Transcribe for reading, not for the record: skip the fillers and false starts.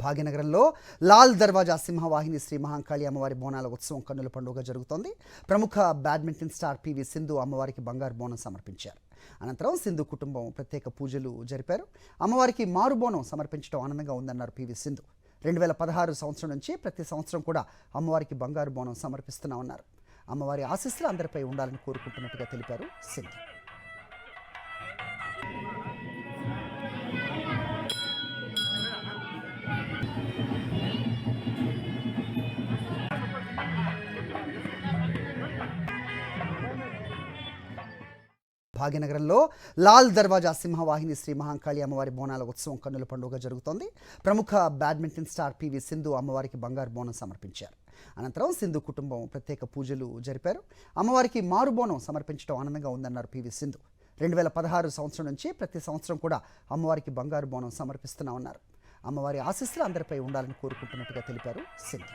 భాగ్యనగరంలో లాల్ దర్వాజా సింహవాహిని శ్రీ మహాంకాళి అమ్మవారి బోనాల ఉత్సవం కన్నుల పండుగ జరుగుతోంది. ప్రముఖ బ్యాడ్మింటన్ స్టార్ పివి సింధు అమ్మవారికి బంగారు బోనం సమర్పించారు. అనంతరం సింధు కుటుంబం ప్రత్యేక పూజలు జరిపారు. అమ్మవారికి మారు బోనం సమర్పించడం ఆనందంగా ఉందన్నారు పివి సింధు. 2016 సంవత్సరం నుంచి ప్రతి సంవత్సరం కూడా అమ్మవారికి బంగారు బోనం సమర్పిస్తున్నామన్నారు. అమ్మవారి ఆశీస్సులు అందరిపై ఉండాలని కోరుకుంటున్నట్టుగా తెలిపారు సింధు. భాగ్యనగరంలో లాల్ దర్వాజా సింహవాహిని శ్రీ మహాంకాళి అమ్మవారి బోనాల ఉత్సవం కన్నుల పండుగ జరుగుతోంది. ప్రముఖ బ్యాడ్మింటన్ స్టార్ పివి సింధు అమ్మవారికి బంగారు బోనం సమర్పించారు. అనంతరం సింధు కుటుంబం ప్రత్యేక పూజలు జరిపారు. అమ్మవారికి మారు బోనం సమర్పించడం ఆనందంగా ఉందన్నారు పివి సింధు. 2016 సంవత్సరం నుంచి ప్రతి సంవత్సరం కూడా అమ్మవారికి బంగారు బోనం సమర్పిస్తున్నామన్నారు. అమ్మవారి ఆశీస్సులు అందరిపై ఉండాలని కోరుకుంటున్నట్టుగా తెలిపారు సింధు.